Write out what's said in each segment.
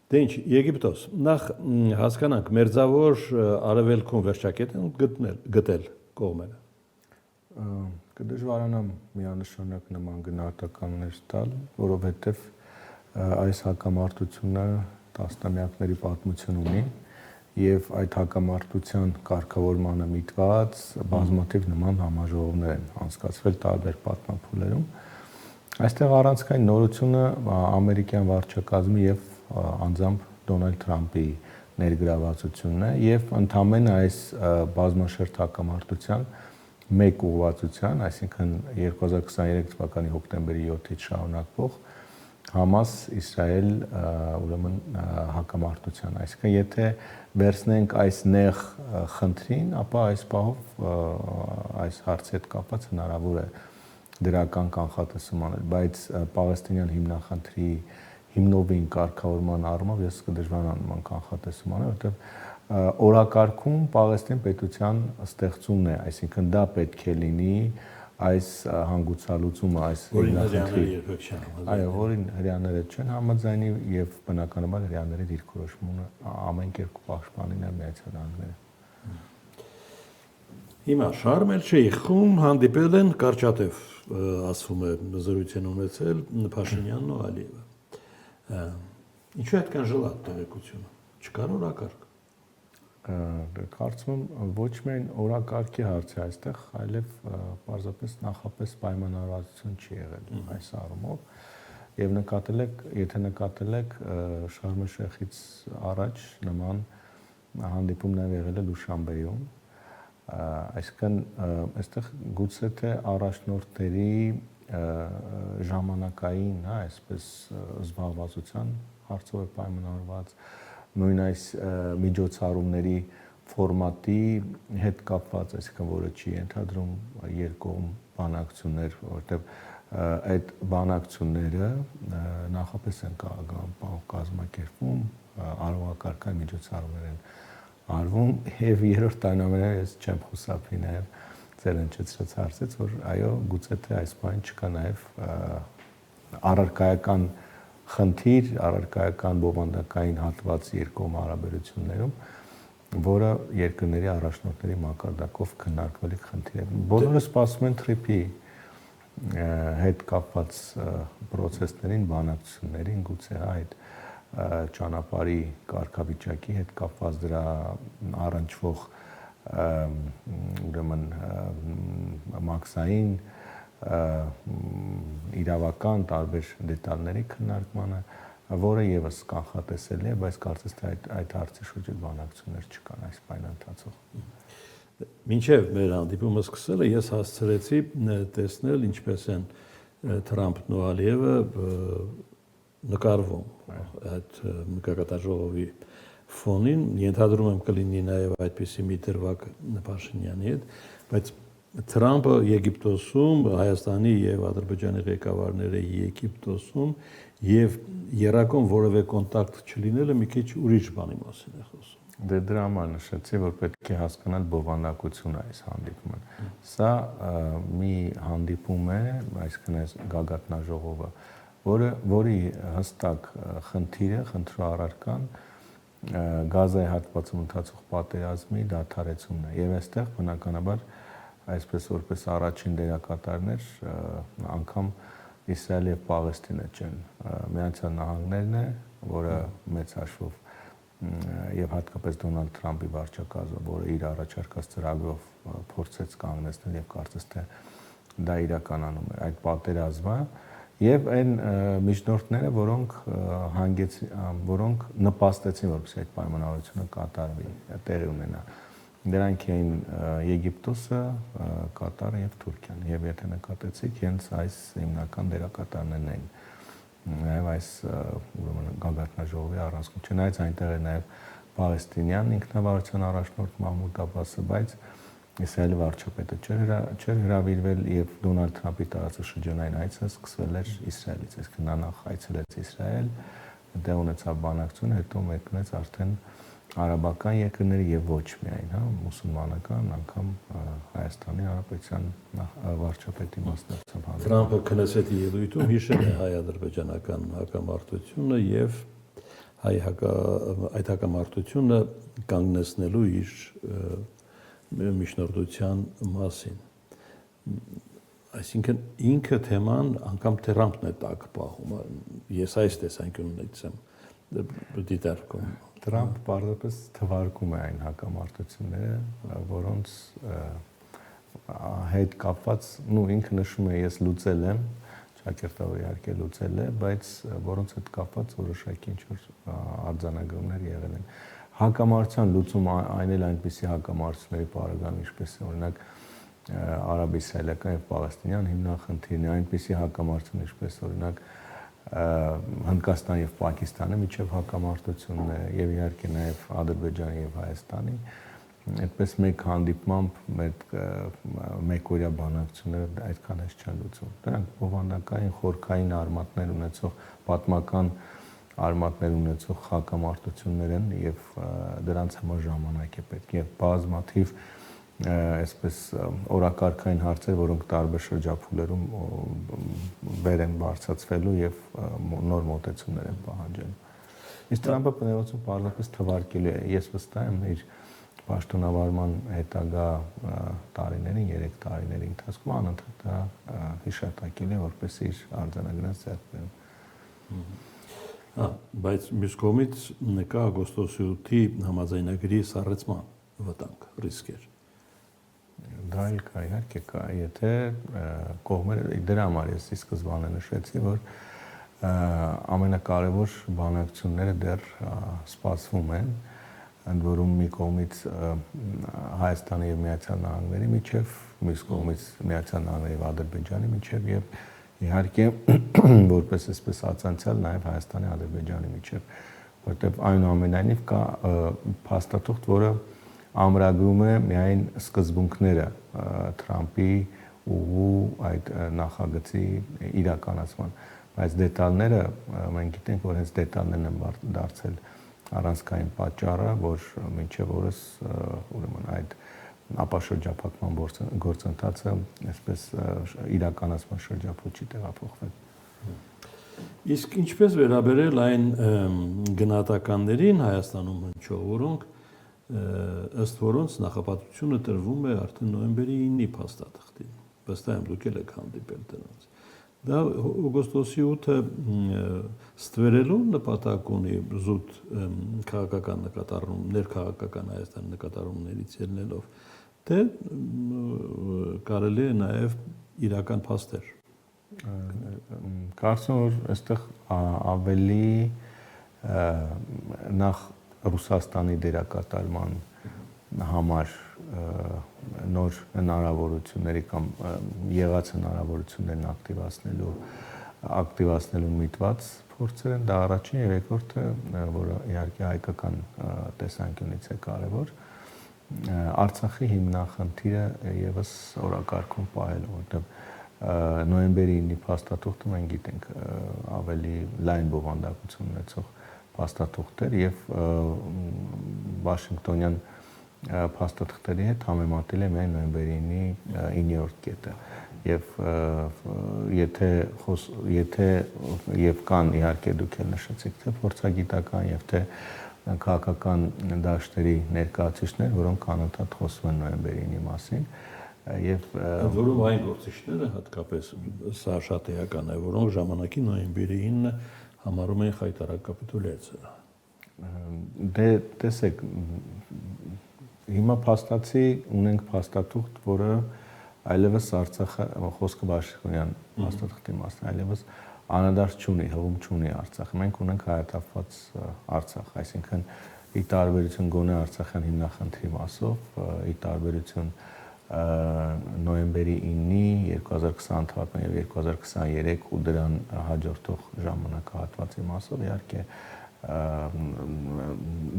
Դե ինչ, Եգիպտոս, նախ հասկանանք, մերձավոր արևելքում վերջակետ են գտել կողմերը։ Կդժվարանամ միանշանակ նման գնահատականներ տալ, որովհետև այս հակամարտությունը տասնամյակների պատմություն ունի եւ այդ հակամարտության կարգավորմանը միտված բազմաթիվ նման համաժողովներ են անցկացվել տարբեր պատմափուլերում։ Այստեղ առանցքային նորությունը ամերիկյան վարչակազմի եւ անձամբ Դոնալդ Թրամփի ներգրավվածությունն է եւ ընդամենը այս բազմաշերտ հակամարտության մեկ ուղղվածության, այսինքն 2023 թվականի հոկտեմբերի 7-ից շարունակվող Համաս-Իսրայել ուրեմն հակամարտության, այսինքն եթե վերցնենք այս նեղ խնդրին, ապա այս պահով այս հարցի հետ կապված հնարավոր է դրական կանխատեսում անել, բայց պաղեստինյան հիմնախնդրի հիմնովին կարգավորման առումով ես կդժվարանամ նման կանխատեսում անել, որովհետև օրակարգում Պաղեստին պետության ստեղծումն է, այսինքն դա պետք է լինի այս հանգուցալուծումը, այս հիմնախնդրի երբեք չեն համաձայնի։ Այո, որին հրեաները չեն համաձայնի եւ բնականաբար հրեաների դիրքորոշումը ամեն կերպ պաշտպանին է Միացյալ Նահանգները։ Հիմա Շարմ էլ-Շեյխում հանդիպել են Կարճատև, ասվում է զրույց են ունեցել Փաշինյանն ու Ալիևը։ Ինչու այդքան ժլատ տեղեկությունը։ Չկար օրակարգ։ Կարծում եմ ոչ միայն օրակարգի հարց է այստեղ, այլև պարզապես նախապես պայմանավորվածություն չի եղել այս առումով։ Եվ նկատել եք, եթե նկատել եք Շարմ էլ-Շեյխից առաջ նման հանդիպում նաև եղել է Դուշանբեում, այսինքն այստեղ գուցե թե առաջնորդների ժամանակային, հա, այսպես զբաղվածության հարցով է պայմանավորված, նույն այս միջոցառումների ֆորմատի հետ կապված, այսինքն որը չի ենթադրում երկկողմ բանակցություններ, որովհետև այդ բանակցությունները նախապես են կազմակերպվում, արարողակարգային միջոցառումներ են արվում եւ երրորդ այնուամենայնիվ ես չեմ խուսափի նաեւ ձեր հնչեցրած հարցից, որ այո, գուցե թե այս բանը չկա նաեւ առարկայական խնդիր, առարկայական բովանդակային հատված երկկողմ հարաբերություններում, որը երկրների առաջնորդների մակարդակով քննարկվելիք խնդիր է։ Բոլորը սպասում են Թրիփի հետ կապված process-ներին, բանակցություններին, գուցե այդ ճանապարհի կարգավիճակի հետ կապված դրա առնչվող ուրեմն մաքսային իրավական տարբեր դետալների քննարկմանը, որը եւս կանխատեսելի է, բայց կարծես թե այդ հարցի շուրջ բանակցություններ չկան այս պայն ընթացող։ Մինչև մեր հանդիպումը սկսելը ես հասցրեցի տեսնել ինչպես են Թրամփն ու Ալիևը նկարվում այդ նկատաժողովի ֆոնին, ենթադրում եմ կլինի նաև այդպիսի մի դրվագ Փաշինյանի հետ, բայց Թրամփը Եգիպտոսում, Հայաստանի եւ Ադրբեջանի ղեկավարները Եգիպտոսում եւ երակոմ որևէ կոնտակտ չլինելը մի քիչ ուրիշ բանի մասին է խոսում։ Դե դրա համար նշեցի, որ պետք է հասկանալ բովանդակությունը այս հանդիպման։ Սա մի հանդիպում է, այսինքն այս գագաթնաժողովը, որի հստակ խնդիրը, խնդրոառարկան Գազայի հատվածում ընթացող պատերազմի դադարեցումն է։ Եվ այստեղ բնականաբար այսպես որպես առաջին դերակատարներ անգամ Իսրայելը եւ Պաղեստինը չեն։ Միացյալ Նահանգներն է, որը մեծ հաշվով եւ հատկապես Դոնալդ Թրամփի վարչակազմը, որը իր առաջարկած ծրագրով փորձեց կանգնեցնել եւ կարծես թե դա իրականանում է այդ պատերազմը եւ այն միջնորդները, որոնք նպաստեցին, որպեսզի այդ պայմանավորությունը կատարվի, տեղի ունենա։ Դրանք էին Եգիպտոսը, Կատարը եւ Թուրքիան։ Եվ եթե նկատեցիք, հենց այս հիմնական դերակատարներն էին նաև այս ուրեմն գագաթնաժողովի առանցքում։ Չնայած այնտեղ է նաև Պաղեստինյան ինքնավարության առաջնորդ Մահմուդ Աբասը, բայց Իսրայելի վարչապետը չէր հրավիրվել եւ Դոնալդ Թրամփի տարածաշրջանային այցը սկսվել էր Իսրայելից, այսինքն նա նախ այցելեց Իսրայել, դե ունեցավ բանակցություն, հետո մեկնեց արդեն արաբական երկրների եւ ոչ միայն, հա, մուսուլմանական, անգամ Հայաստանի Հանրապետության վարչապետի մասնակցությամբ հանդիպում։ Թրամփը Քնեսեթի ելույթում հիշել է հայ-ադրբեջանական հակամարտությունը եւ այդ հակամարտությունը կանգնեցնելու իր միջնորդության մասին։ Այսինքն ինքը թեման անգամ Թրամփն է տակ պահում։ Ես այս տեսանկյունից եմ դիտարկում։ Թրամփ պարզապես թվարկում է այն հակամարտությունները, որոնց հետ կապված, ինքը նշում է ես լուծել եմ, ճակերտավոր իհարկե լուծել է, բայց որոնց հետ կապված որոշակի ինչ-որ արձանագրումներ եղել են։ Հակամարտության լուծումը այն էլ այնպիսի հակամարտությունների պարագայում, ինչպես օրինակ արաբ-իսրայելական եւ պաղեստինյան հիմնախնդիրն է, այնպիսի հակամարտություն, ինչպես օրինակ Հնդկաստանի եւ Պակիստանի միջև հակամարտությունն է եւ իհարկե նաեւ Ադրբեջանի եւ Հայաստանի այդպես մեկ հանդիպմամբ մեկօրյա բանակցությունները այդքան էս չեն լուծում։ Դրանք բովանդակային խորքային արմատներ ունեցող պատմական արմատներ ունեցող հակամարտություններ են եւ դրանց համար ժամանակ է պետք եւ բազմաթիվ այսպես օրակարգային հարցեր, որոնք տարբեր շրջափուլերում վեր են բարձրացվելու եւ նոր մոտեցումներ են պահանջելու։ Իսկ Թրամփը բնականոն պարզապես թվարկելու է։ Ես վստահ եմ իր պաշտոնավարման հետագա տարիներին, 3 տարիների ընթացքում անընդհատ դա հիշատակել է, որպես իր արձանագրած ձեռքբերում։ Բայց մյուս կողմից կա օգոստոսի 8-ի համաձայնագրի սառեցման վտանգ, ռիսկեր։ Դա էլ կա, իհարկե կա, եթե կողմերը դրա համար ես սկզբանե նշեցի, որ ամենակարևոր բանակցությունները դեռ սպասվում են, ընդ որում մի կողմից Հայաստանի եւ Միացյալ Նահանգների միջև, մյուս կողմից Միացյալ Նահանգների եւ Ադրբեջանի միջև եւ իհարկե որպես այսպես ացանցիալ նաեւ Հայաստանի Ադրբեջանի միջև, որտեղ այնուամենայնիվ կա փաստաթուղթ, որը ամրագրում է միայն սկզբունքները Թրամփի ուղու այդ նախագծի իրականացման, բայց դետալները մենք գիտենք, որ հենց դետալներն են դարձել առանցքային պատճառը, որ մինչև օրս ուրեմն այդ ապաշրջափակման գործընթացը այսպես իրականացման շրջափուլ չի տեղափոխվել։ Իսկ ինչպես վերաբերել այն գնահատականներին Հայաստանում հնչող, որոնք ըստ որոնց նախապատվությունը տրվում է արդեն նոյեմբերի 9-ի փաստաթղթին։ Վստահ եմ դուք եք հանդիպել դրանց։ Դա օգոստոսի 8-ը ստվերելու նպատակ ունի զուտ քաղաքական նկատառում, ներքաղաքական Հայաստանի նկատառումներից ելնելով, թե կարելի է նաև իրական փաստեր։ Կարծում եմ, որ այստեղ ավելի նախ Ռուսաստանի դերակատարման համար նոր հնարավորությունների կամ եղած հնարավորություններն ակտիվացնելու միտված փորձեր են, դա առաջին եւ երկրորդը, որը իհարկե հայկական տեսանկյունից է կարեւոր, Արցախի հիմնախնդիրը եւս օրակարգում պահելը, որտեղ նոյեմբերի 9-ի փաստաթուղթը մենք գիտենք ավելի լայն բովանդակություն ունեցող փաստաթուղթեր եւ Վաշինգտոնյան փաստաթղթերի հետ համեմատել է միայն նոյեմբերի 9-ի 9-րդ կետը եւ եթե կան իհարկե դուք էլ նշեցիք թե փորձագիտական եւ թե քաղաքական դաշտերի ներկայացուցիչներ, որոնք անընդհատ խոսում են նոյեմբերի 9-ի մասին եւ որում այն գործիչները հատկապես սա շատ էական է, որոնք ժամանակի նոյեմբերի 9-ը համարում են խայտարակ կապիտուլյացիա։ Դե տեսեք, հիմա փաստացի ունենք փաստաթուղթ, որը այլևս Արցախը խոսքը Վաշինգտոնյան փաստաթղթի մասին, այլևս անադարձ չունի, հղում չունի Արցախը։ Մենք ունենք հայաթափված Արցախ, այսինքն ի տարբերություն գոնե Արցախյան հիմնախնդրի մասով, ի տարբերություն նոյեմբերի 9-ի 2020 թվականի եւ 2023 ու դրան հաջորդող ժամանակահատվածի մասով իհարկե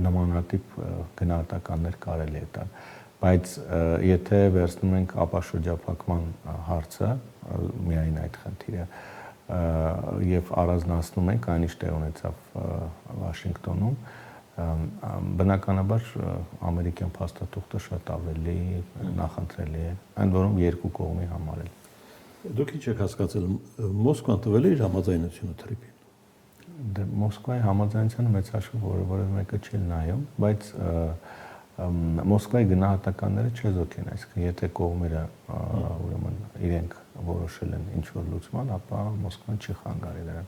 նմանատիպ գնահատականներ կարելի է տալ, բայց եթե վերցնում ենք ապաշրջափակման հարցը, միայն այդ խնդիրը եւ առանձնացնում ենք այն ինչ տեղ ունեցավ Վաշինգտոնում, բնականաբար ամերիկյան փաստաթուղթը շատ ավելի նախընտրելի է, այն որում երկու կողմի համար է։ Դուք ինչ եք հասկացել, Մոսկվան տվել է իր համաձայնությունը Թրիփին։ Մոսկվայի համաձայնությանը մեծ հաշվով որևէ մեկը չի նայում, բայց Մոսկվայի գնահատականները չեզոք են, այսինքն եթե կողմերը ուրեմն իրենք որոշել են ինչ որ լուծման, ապա Մոսկվան չի խանգարի դրան։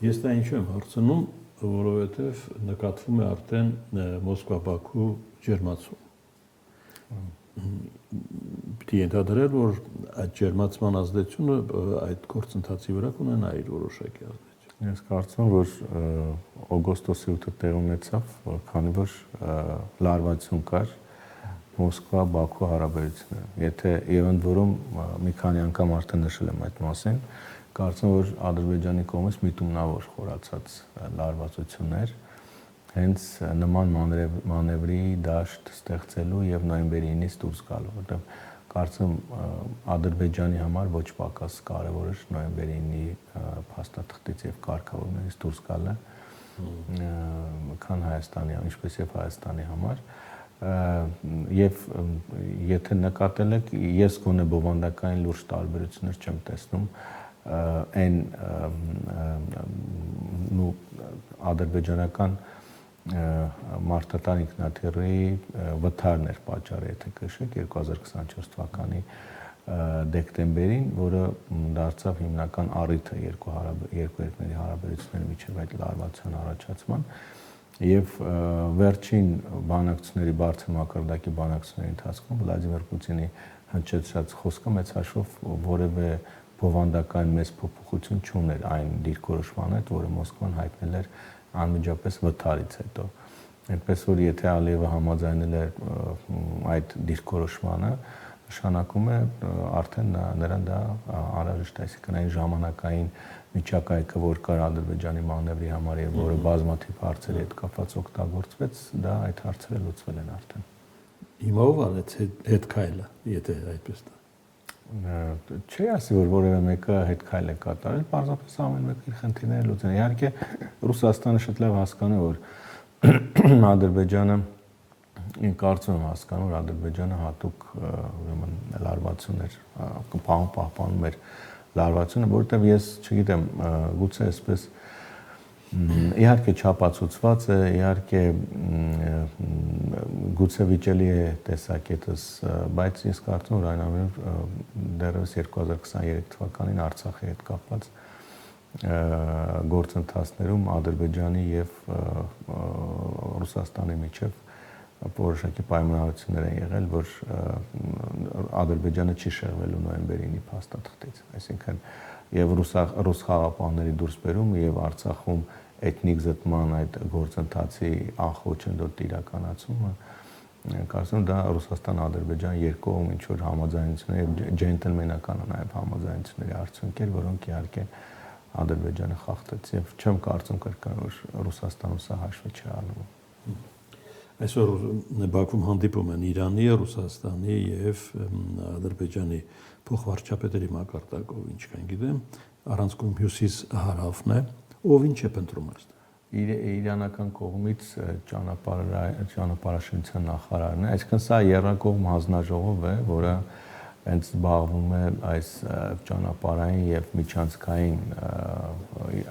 Ես դա ինչու եմ հարցնում, որովհետև նկատվում է արդեն Մոսկվա-Բաքու ջերմացում։ Պիտի ենթադրել, որ այդ ջերմացման ազդեցությունը այդ գործընթացի վրա կունենա իր որոշակի ազդեցություն։ Ես կարծում եմ, որ օգոստոսի 8-ը տեղ ունեցավ, քանի որ լարվածություն կար Մոսկվա-Բաքու հարաբերություններում։ Եթե եւ ընդ որում մի քանի անգամ արդեն նշել եմ այդ մասին, կարծում եմ, որ Ադրբեջանի կողմից միտումնավոր խորացած լարվածություններ հենց նման մանևրի դաշտ ստեղծելու եւ նոյեմբերի 9-ից դուրս գալու, որտեղ կարծում Ադրբեջանի համար ոչ պակաս կարևոր էր նոյեմբերի 9-ի փաստաթղթից եւ կարգավորներից դուրս գալը, քան Հայաստանի, ինչպես եւ Հայաստանի համար, եւ եթե նկատել եք, ես գոնե բովանդակային լուրջ տարբերություններ չեմ տեսնում այն ադրբեջանական մարդատար ինքնաթիռի վթարներ պատճառը, եթե քշեք 2024 թվականի դեկտեմբերին, որը դարձավ հիմնական առիթը երկու երկրների հարաբերությունների միջև այդ լարվածության առաջացման եւ վերջին բանակցությունների բարձր մակարդակի բանակցությունների ընթացքում Վլադիմիր Պուտինի հնչեցրած խոսքը մեծ հաշվով որևէ բովանդակային մեծ փոփոխություն չուներ այն դիրքորոշման հետ, որը Մոսկվան հայտնել էր անմիջապես վթարից հետո։ Այնպես որ եթե Ալիևը համաձայնել է այդ դիրքորոշմանը, նշանակում է արդեն նրան դա անհրաժեշտ է, այսինքն այն ժամանակային միջակայքը, որ կար Ադրբեջանի մանևրի համար եւ որը բազմաթիվ հարցերի հետ կապված օգտագործվեց, դա այդ հարցերը լուծվել են արդեն։ Հիմա ով արեց հետ քայլը, եթե այդպես դա։ Չի ասի, որ որևէ մեկը հետ քայլ է կատարել, պարզապես ամեն մեկը իր խնդիրները լուծել է։ Իհարկե Ռուսաստանը շատ լավ հասկանում է, որ Ադրբեջանը կարծում եմ հասկանում, որ Ադրբեջանը հատուկ ուրեմն լարվածություններ պահպանում էր լարվածությունը, որովհետև ես չգիտեմ, գուցե այսպես իհարկե չափածուցված է, իհարկե գուցե վիճելի է տեսակետս, բայց ես կարծում եմ, որ այնուամենայնիվ դեռևս 2023 թվականին Արցախի հետ կապված գործընթացներում Ադրբեջանի եւ Ռուսաստանի միջև որոշակի պայմանավորություններ են եղել, որ Ադրբեջանը չի շեղվելու նոյեմբերի 9-ի փաստաթղթից, այսինքն եւ ռուս խաղապահների դուրսբերումը եւ Արցախում էթնիկ զտման այդ գործընթացի անխոչնդոտ իրականացումը, կարծում եմ դա Ռուսաստան-Ադրբեջան երկկողմ ինչ որ համաձայնությունների եւ ջենտլմենական նաեւ համաձայնությունների արդյունք էր, որոնք իհարկե Ադրբեջանը խախտեց եւ չեմ կարծում կրկին որ Ռուսաստանը սա հաշվի չի առնում։ Այսօր Բաքվում հանդիպում են Իրանի, Ռուսաստանի եւ Ադրբեջանի փոխվարչապետերի մակարդակով, ինչքան գիտեմ, առանցքում հյուսիս-հարավն է, ով ինչ է փնտրում այստեղ։ Իրանական կողմից ճանապարհաշինության նախարարն է, այսինքն սա երրակողմ հանձնաժողով է, որը հենց զբաղվում է այս ճանապարհային եւ միջանցքային,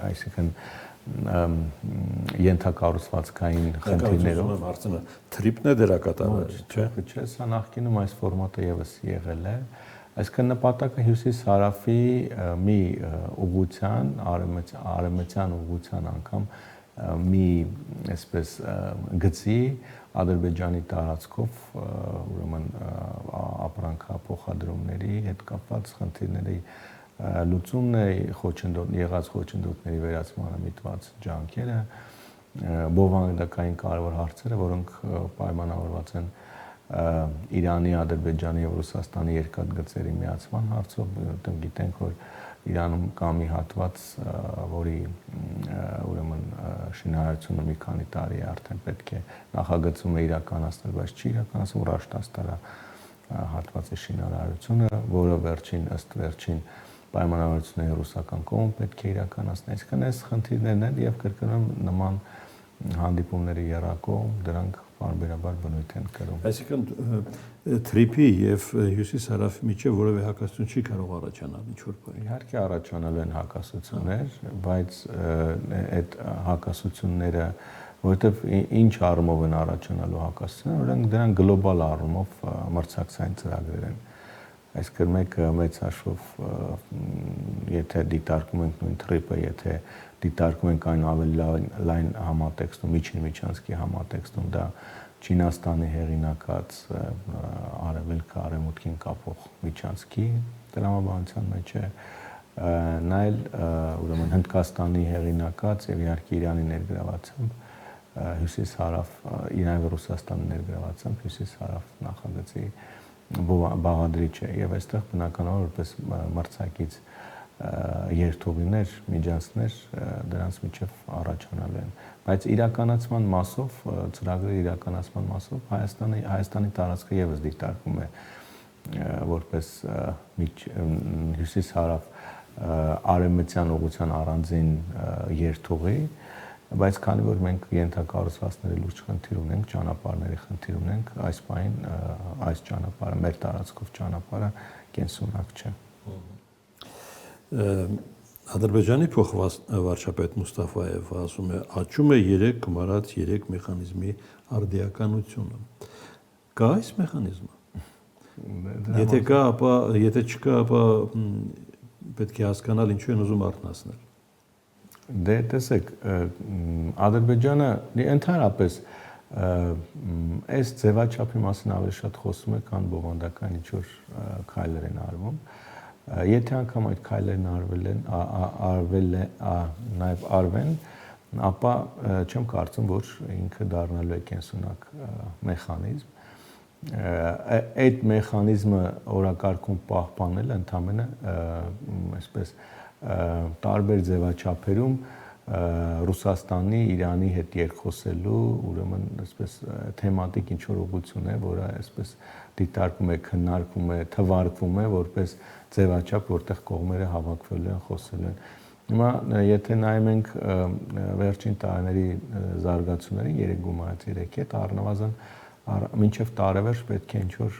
այսինքն ենթակառուցվածքային խնդիրներով հարցնը թրիպն է դերակատարել, չէ՞, սա նախկինում այս ֆորմատը եւս եղել է, այսինքն նպատակը հյուսիս-հարավի մի ուղղության, արևմտյան ուղղության անգամ մի այսպես գծի Ադրբեջանի տարածքով ուրեմն ապրանքափոխադրումների հետ կապված խնդիրների լուծումն է, եղած խոչընդոտների վերացմանը միտված ջանքերը, բովանդակային կարևոր հարցերը, որոնք պայմանավորված են Իրանի, Ադրբեջանի եւ Ռուսաստանի երկաթգծերի միացման հարցով, որտեղ գիտենք, որ Իրանում կա մի հատված, որի ուրեմն շինարարությունը մի քանի տարի է արդեն պետք է նախագծում է իրականացնել, բայց չի իրականացում Ռաշտաստարա հատվածի շինարարությունը, որը ըստ վերջին պայմանավորությունների ռուսական կողմը պետք է իրականացնի։ Այսինքն այս խնդիրներն են եւ կրկնում նման հանդիպումների երակողմ դրանք բարբերաբար բնույթ են կրում։ Այսինքն թրիփի եւ հյուսիս-հարավի միջեւ որևէ հակասություն չի կարող առաջանալ ինչ որ բան։ Իհարկե առաջանալու են հակասություններ, բայց այդ հակասությունները, որովհետեւ ինչ առումով են առաջանալու հակասությունները, դրանք գլոբալ առումով մրցակցային ծրագրեր են։ Այսինքն մեկը մեծ հաշվով եթե դիտարկում ենք նույն թրիփը, եթե դիտարկում ենք այն ավելի լայն համատեքստում, միջանցքի համատեքստում, դա Չինաստանի հեղինակած արևելքը արևմուտքին կապող միջանցքի տրամաբանության մեջ է, նայել ուրեմն Հնդկաստանի հեղինակած եւ իհարկե Իրանի ներգրավությամբ հյուսիս-հարավ, Իրանի եւ Ռուսաստանի ներգրավությամբ հյուսիս-հարավ նախագծի բաղադրիչ է եւ այստեղ բնականաբար որպես մրցակից երթուղիներ, միջանցքներ դրանց միջև առաջանալու են, բայց իրականացման մասով, ծրագրի իրականացման մասով Հայաստանի տարածքը եւս դիտարկվում է որպես հյուսիս-հարավ արևմտյան ուղղության առանձին երթուղի, բայց քանի որ մենք ենթակառուցվածքների լուրջ խնդիր ունենք, ճանապարհների խնդիր ունենք, այս պահին այս ճանապարհը մեր տարածքով ճանապարհը կենսունակ չէ։ Ադրբեջանի փոխվարչապետ Մուստաֆայևը ասում է, աճում է 3 գումարած 3 մեխանիզմի արդիականությունը։ Կա այս մեխանիզմը։ Եթե կա, ապա եթե չկա, ապա պետք է հասկանալ ինչու են ուզում արթնացնել։ Դե տեսեք, Ադրբեջանը ընդհանրապես այս ձևաչափի մասին ավելի շատ խոսում է, քան բովանդական ինչ-որ քայլեր են արվում։ Եթե անգամ այդ քայլերն նաև արվեն, ապա չեմ կարծում, որ ինքը դառնալու է կենսունակ մեխանիզմ։ Այդ մեխանիզմը օրակարգում պահպանելը ընդհանրապես այսպես տարբեր ձևաչափերում Ռուսաստանի, Իրանի հետ երկխոսելու, ուրեմն այսպես թեմատիկ ինչ-որ ուղղություն է, որը այսպես դիտարկում է, քննարկվում է, թվարկվում է որպես ձևաչափ, որտեղ կողմերը հավաքվելու են, խոսելու են։ Հիմա եթե նայում ենք վերջին տարիների զարգացումներին 3 գումարած 3 հետ առնվազն մինչև տարեվերջ պետք է ինչ-որ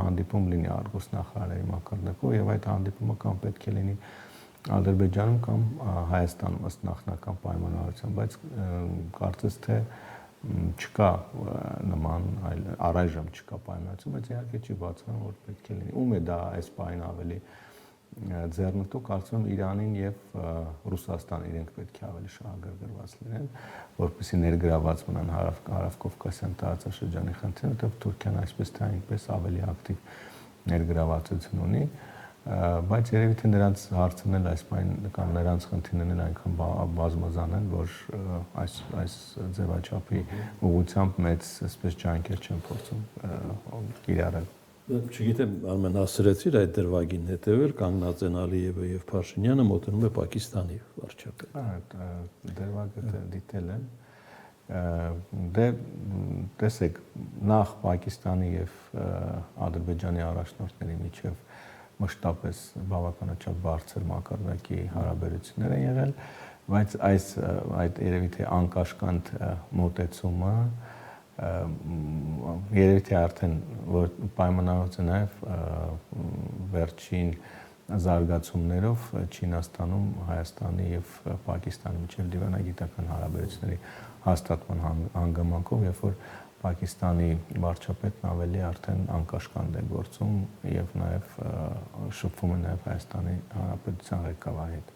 հանդիպում լինի արտգործնախարարների մակարդակով եւ այդ հանդիպումը կամ պետք է լինի Ադրբեջանում կամ Հայաստանում ըստ նախնական պայմանավորության, բայց կարծես թե չկա նման առայժմ չկա պայմանավորություն, բայց իհարկե չի բացառում, որ պետք է լինի։ Ում է դա այս պահին ավելի ձեռնտու, կարծում եմ Իրանին եւ Ռուսաստանը իրենք պետք է ավելի շահագրգռված լինեն, որպեսզի ներգրաված մնան հարավ-կովկասյան տարածաշրջանի խնդիրը, որտեղ Թուրքիան այսպես թե այնպես ավելի ակտիվ ներգրավվածություն ունի, բայց երևի թե նրանց հարցնել այս պայն կամ նրանց խնդիրներն այնքան բազմազան են, որ այս ձևաչափի ուղղությամբ մեծ այսպես ջանքեր չեն փորձում կիրառել։ Չգիտեմ, Արմեն, հասցրեցիր այդ դրվագին հետևել, կանգնած են Ալիևը եւ Փաշինյանը, մոտենում է Պակիստանի վարչապետ։ Այդ դրվագը դիտել եմ։ Դե տեսեք, նախ Պակիստանի եւ Ադրբեջանի առաջնորդների միջև մշտապես բավականաչափ բարձր մակարդակի հարաբերություններ են եղել, բայց այդ երևի թե անկաշկանդ մոտեցումը երևի թե արդեն որ պայմանավորված է նաև վերջին զարգացումներով Չինաստանում, Հայաստանի եւ Պակիստանի միջև դիվանագիտական հարաբերությունների հաստատման հանգամանքով, երբ որ Պակիստանի վարչապետն ավելի արդեն անկաշկանդ է գործում եւ նաեւ շփվում է նաեւ Հայաստանի Հանրապետության ղեկավարի հետ։